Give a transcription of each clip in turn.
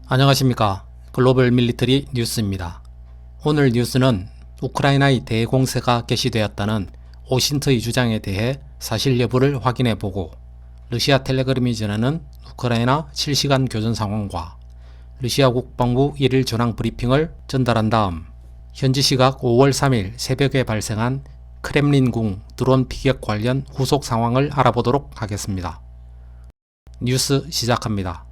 안녕하십니까. 글로벌 밀리터리 뉴스입니다. 오늘 뉴스는 우크라이나의 대공세가 개시되었다는 오신트의 주장에 대해 사실 여부를 확인해보고 러시아 텔레그램이 전하는 우크라이나 실시간 교전 상황과 러시아 국방부 1일 전황 브리핑을 전달한 다음 현지 시각 5월 3일 새벽에 발생한 크렘린궁 드론 피격 관련 후속 상황을 알아보도록 하겠습니다. 뉴스 시작합니다.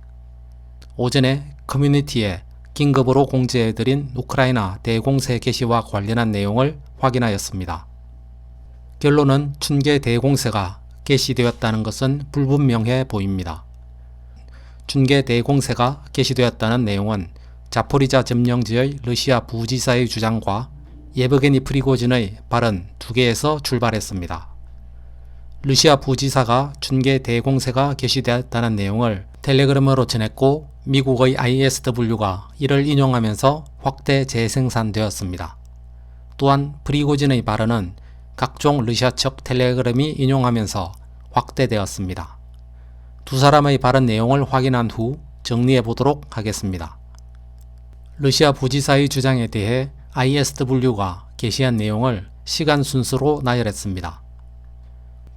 오전에 커뮤니티에 긴급으로 공지해드린 우크라이나 대공세 개시와 관련한 내용을 확인하였습니다. 결론은 춘계 대공세가 개시되었다는 것은 불분명해 보입니다. 춘계 대공세가 개시되었다는 내용은 자포리자 점령지의 러시아 부지사의 주장과 예브게니 프리고진의 발언 두 개에서 출발했습니다. 러시아 부지사가 춘계 대공세가 개시되었다는 내용을 텔레그램으로 전했고 미국의 ISW가 이를 인용하면서 확대 재생산되었습니다. 또한 프리고진의 발언은 각종 러시아 측 텔레그램이 인용하면서 확대되었습니다. 두 사람의 발언 내용을 확인한 후 정리해 보도록 하겠습니다. 러시아 부지사의 주장에 대해 ISW가 게시한 내용을 시간 순서로 나열했습니다.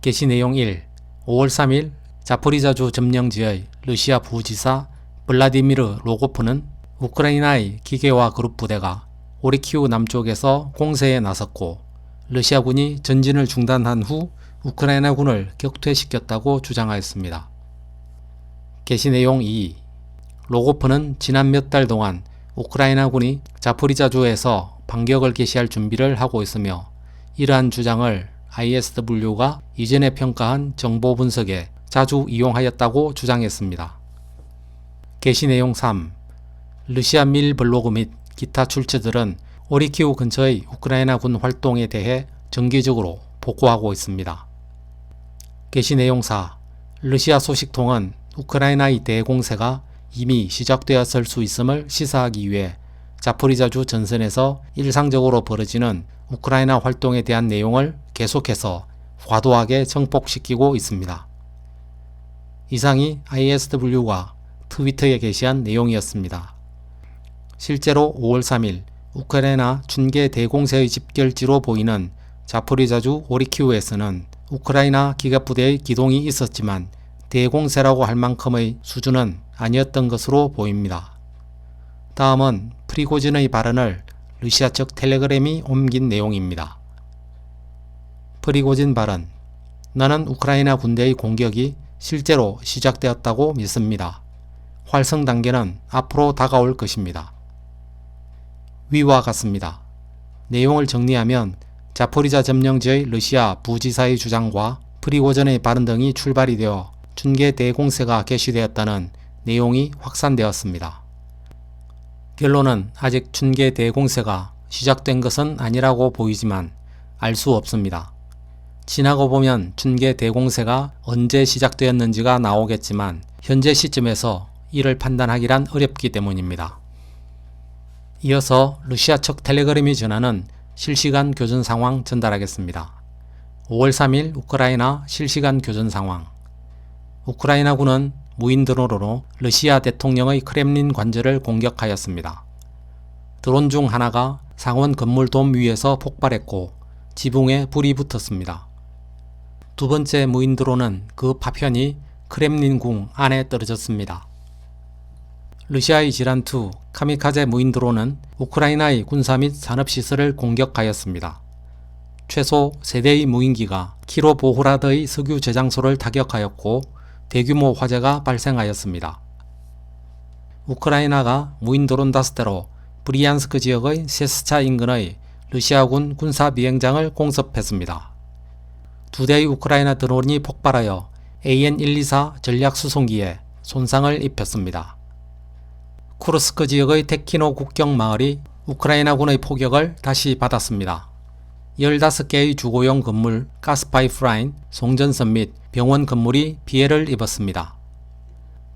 게시 내용 1. 5월 3일 자포리자주 점령지의 러시아 부지사 블라디미르 로고프는 우크라이나의 기계화 그룹 부대가 오리키우 남쪽에서 공세에 나섰고 러시아군이 전진을 중단한 후 우크라이나군을 격퇴시켰다고 주장하였습니다. 게시 내용 2. 로고프는 지난 몇 달 동안 우크라이나군이 자포리자주에서 반격을 개시할 준비를 하고 있으며 이러한 주장을 ISW가 이전에 평가한 정보 분석에 자주 이용하였다고 주장했습니다. 게시 내용 3. 러시아 밀 블로그 및 기타 출처들은 오리키우 근처의 우크라이나군 활동에 대해 정기적으로 보고하고 있습니다. 게시 내용 4. 러시아 소식통은 우크라이나의 대공세가 이미 시작되었을 수 있음을 시사하기 위해 자포리자주 전선에서 일상적으로 벌어지는 우크라이나 활동에 대한 내용을 계속해서 과도하게 정폭시키고 있습니다. 이상이 ISW가 트위터에 게시한 내용이었습니다. 실제로 5월 3일 우크라이나 춘계 대공세의 집결지로 보이는 자포리자주 오리키우에서는 우크라이나 기갑부대의 기동이 있었지만 대공세라고 할 만큼의 수준은 아니었던 것으로 보입니다. 다음은 프리고진의 발언을 러시아 측 텔레그램이 옮긴 내용입니다. 프리고진 발언. 나는 우크라이나 군대의 공격이 실제로 시작되었다고 믿습니다. 활성 단계는 앞으로 다가올 것입니다. 위와 같습니다. 내용을 정리하면 자포리자 점령지의 러시아 부지사의 주장과 프리고진의 발언 등이 출발이 되어 춘계 대공세가 개시되었다는 내용이 확산되었습니다. 결론은 아직 춘계 대공세가 시작된 것은 아니라고 보이지만 알 수 없습니다. 지나고 보면 춘계 대공세가 언제 시작되었는지가 나오겠지만 현재 시점에서 이를 판단하기란 어렵기 때문입니다. 이어서 러시아 측 텔레그램이 전하는 실시간 교전 상황 전달하겠습니다. 5월 3일 우크라이나 실시간 교전 상황. 우크라이나군은 무인 드론으로 러시아 대통령의 크렘린 관저를 공격하였습니다. 드론 중 하나가 상원 건물 돔 위에서 폭발했고 지붕에 불이 붙었습니다. 두 번째 무인 드론은 그 파편이 크렘린궁 안에 떨어졌습니다. 러시아의 지란2 카미카제 무인 드론은 우크라이나의 군사 및 산업시설을 공격하였습니다. 최소 3대의 무인기가 키로보흐라드의 석유 저장소를 타격하였고 대규모 화재가 발생하였습니다. 우크라이나가 무인 드론 5대로 브리안스크 지역의 세스차 인근의 러시아군 군사 비행장을 공습했습니다. 2대의 우크라이나 드론이 폭발하여 AN-124 전략 수송기에 손상을 입혔습니다. 쿠르스크 지역의 테키노 국경 마을이 우크라이나군의 포격을 다시 받았습니다. 15개의 주거용 건물, 가스파이프라인, 송전선 및 병원 건물이 피해를 입었습니다.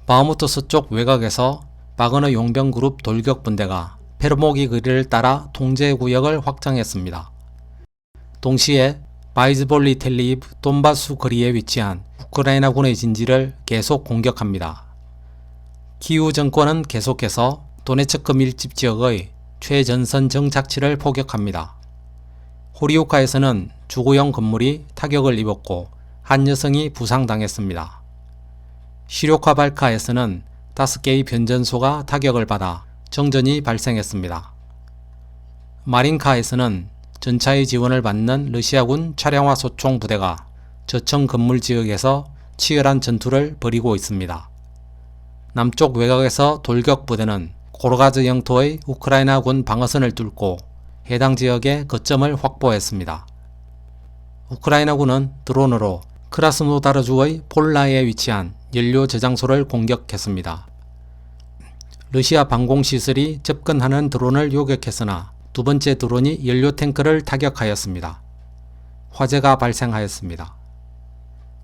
바흐무트 서쪽 외곽에서 바그너 용병그룹 돌격분대가 페르모기 거리를 따라 통제구역을 확장했습니다. 동시에 바이즈볼리 텔리브 돈바수 거리에 위치한 우크라이나군의 진지를 계속 공격합니다. 키우 정권은 계속해서 도네츠크 밀집 지역의 최전선 정착지를 포격합니다. 호리우카에서는 주거용 건물이 타격을 입었고 한 여성이 부상당했습니다. 시료카발카에서는 5개의 변전소가 타격을 받아 정전이 발생했습니다. 마린카에서는 전차의 지원을 받는 러시아군 차량화 소총 부대가 저층 건물 지역에서 치열한 전투를 벌이고 있습니다. 남쪽 외곽에서 돌격 부대는 고르가즈 영토의 우크라이나군 방어선을 뚫고 해당 지역의 거점을 확보했습니다. 우크라이나군은 드론으로 크라스노다르주의 폴라에 위치한 연료 저장소를 공격했습니다. 러시아 방공시설이 접근하는 드론을 요격했으나 두 번째 드론이 연료 탱크를 타격하였습니다. 화재가 발생하였습니다.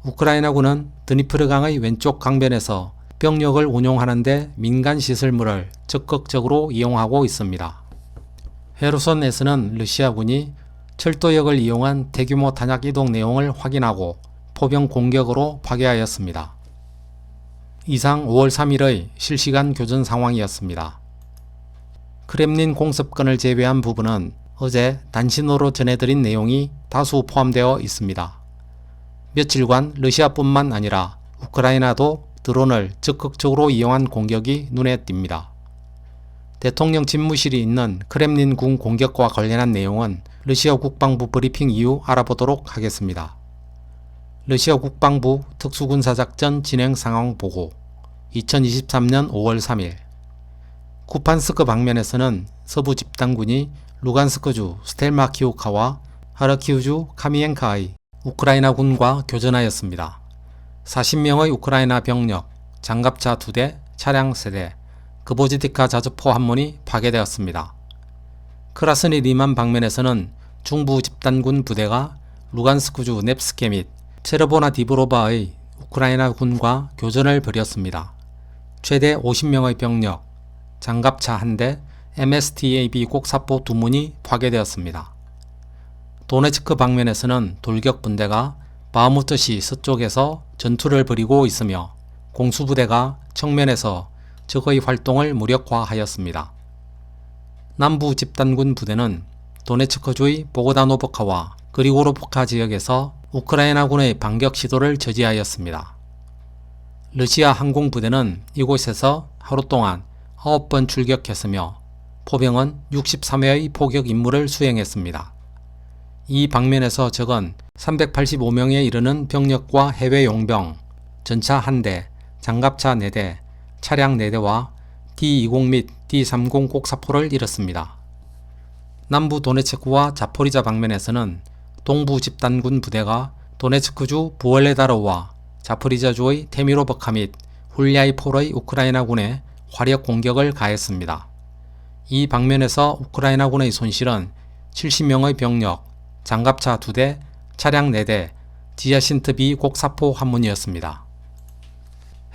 우크라이나군은 드니프르강의 왼쪽 강변에서 병력을 운용하는데 민간 시설물을 적극적으로 이용하고 있습니다. 헤르손에서는 러시아군이 철도역을 이용한 대규모 탄약 이동 내용을 확인하고 포병 공격으로 파괴하였습니다. 이상 5월 3일의 실시간 교전 상황이었습니다. 크렘린 공습권을 제외한 부분은 어제 단신호로 전해드린 내용이 다수 포함되어 있습니다. 며칠간 러시아뿐만 아니라 우크라이나도 드론을 적극적으로 이용한 공격이 눈에 띕니다. 대통령 집무실이 있는 크렘린 군 공격과 관련한 내용은 러시아 국방부 브리핑 이후 알아보도록 하겠습니다. 러시아 국방부 특수군사작전 진행 상황 보고 2023년 5월 3일 쿠판스크 방면에서는 서부 집단군이 루간스크주 스텔마키우카와 하르키우주 카미엔카의 우크라이나군과 교전하였습니다. 40명의 우크라이나 병력, 장갑차 2대, 차량 3대, 그보지티카 자주포 한 문이 파괴되었습니다. 크라스니 리만 방면에서는 중부 집단군 부대가 루간스크주 넵스케 및 체르보나 디브로바의 우크라이나 군과 교전을 벌였습니다. 최대 50명의 병력, 장갑차 1대, MSTAB 곡사포 2문이 파괴되었습니다. 도네츠크 방면에서는 돌격 분대가 바흐무트시 서쪽에서 전투를 벌이고 있으며 공수부대가 청면에서 적의 활동을 무력화하였습니다. 남부 집단군 부대는 도네츠크주의 보고다노브카와 그리고로프카 지역에서 우크라이나군의 반격 시도를 저지하였습니다. 러시아 항공부대는 이곳에서 하루 동안 9번 출격했으며 포병은 63회의 포격 임무를 수행했습니다. 이 방면에서 적은 385명에 이르는 병력과 해외 용병, 전차 1대, 장갑차 4대, 차량 4대와 D-20 및 D-30 곡사포를 잃었습니다. 남부 도네츠크와 자포리자 방면에서는 동부 집단군 부대가 도네츠크주 부월레다르와 자포리자주의 테미로버카 및 훌리아이폴의 우크라이나군에 화력 공격을 가했습니다. 이 방면에서 우크라이나군의 손실은 70명의 병력, 장갑차 2대, 차량 4대, 지아신트-B 곡사포 한 문이었습니다.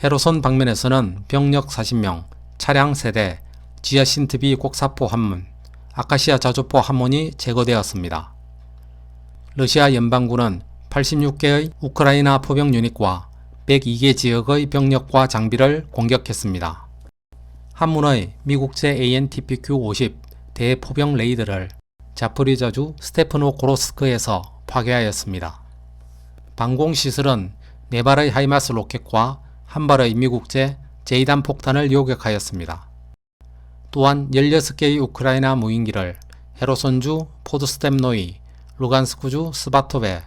헤르손 방면에서는 병력 40명, 차량 3대, 지아신트-B 곡사포 한 문, 아카시아 자주포 한 문이 제거되었습니다. 러시아 연방군은 86개의 우크라이나 포병 유닛과 102개 지역의 병력과 장비를 공격했습니다. 한문의 미국제 AN/TPQ-50 대포병 레이더를 자포리자주 스테프노고로스크에서 파괴하였습니다. 방공시설은 4발의 하이마스 로켓과 1발의 미국제 제이단 폭탄을 요격하였습니다. 또한 16개의 우크라이나 무인기를 헤르손주 포드스템노이, 루간스크주 스바토베,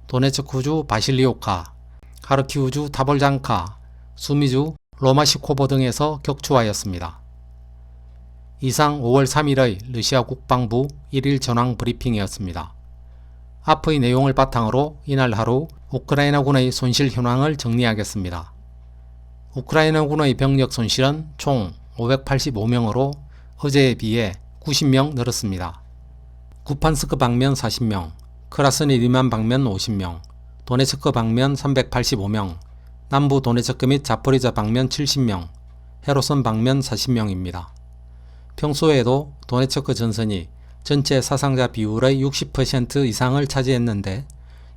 도네츠크주 바실리오카, 하르키우주 타볼잔카, 수미주 로마시코보 등에서 격추하였습니다. 이상 5월 3일의 러시아 국방부 1일 전황 브리핑이었습니다. 앞의 내용을 바탕으로 이날 하루 우크라이나군의 손실 현황을 정리하겠습니다. 우크라이나군의 병력 손실은 총 585명으로 어제에 비해 90명 늘었습니다. 쿠판스크 방면 40명, 크라스니 리만 방면 50명, 도네츠크 방면 385명, 남부 도네츠크 및 자포리자 방면 70명, 헤르손 방면 40명입니다. 평소에도 도네츠크 전선이 전체 사상자 비율의 60% 이상을 차지했는데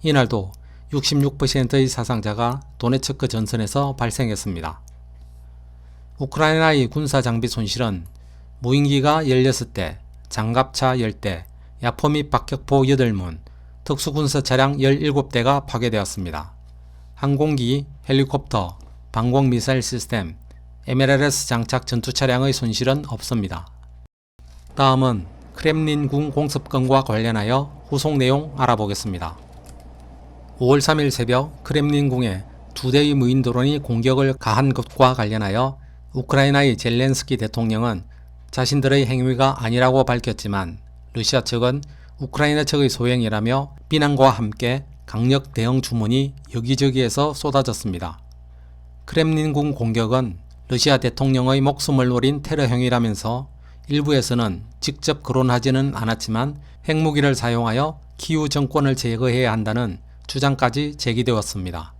이날도 66%의 사상자가 도네츠크 전선에서 발생했습니다. 우크라이나의 군사장비 손실은 무인기가 16대, 장갑차 10대, 야포 및 박격포 8문, 특수군사차량 17대가 파괴되었습니다. 항공기, 헬리콥터, 방공미사일 시스템, MLRS 장착 전투차량의 손실은 없습니다. 다음은 크렘린궁 공습권과 관련하여 후속 내용 알아보겠습니다. 5월 3일 새벽 크렘린궁에 2대의 무인 드론이 공격을 가한 것과 관련하여 우크라이나의 젤렌스키 대통령은 자신들의 행위가 아니라고 밝혔지만 러시아 측은 우크라이나 측의 소행이라며 비난과 함께 강력 대응 주문이 여기저기에서 쏟아졌습니다. 크렘린궁 공격은 러시아 대통령의 목숨을 노린 테러 행위라면서 일부에서는 직접 거론하지는 않았지만 핵무기를 사용하여 키우 정권을 제거해야 한다는 주장까지 제기되었습니다.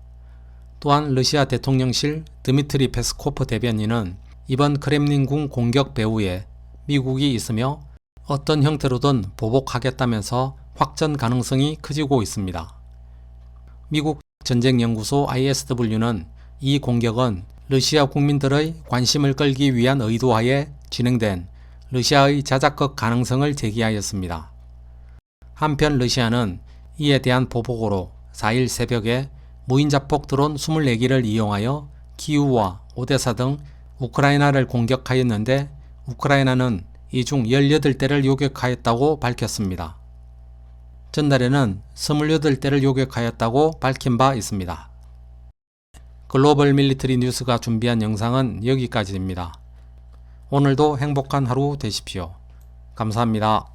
또한 러시아 대통령실 드미트리 페스코프 대변인은 이번 크렘린궁 공격 배후에 미국이 있으며 어떤 형태로든 보복하겠다면서 확전 가능성이 커지고 있습니다. 미국 전쟁연구소 ISW는 이 공격은 러시아 국민들의 관심을 끌기 위한 의도하에 진행된 러시아의 자작극 가능성을 제기하였습니다. 한편 러시아는 이에 대한 보복으로 4일 새벽에 무인자폭 드론 24기를 이용하여 키우와 오데사 등 우크라이나를 공격하였는데 우크라이나는 이 중 18대를 요격하였다고 밝혔습니다. 전날에는 28대를 요격하였다고 밝힌 바 있습니다. 글로벌 밀리터리 뉴스가 준비한 영상은 여기까지입니다. 오늘도 행복한 하루 되십시오. 감사합니다.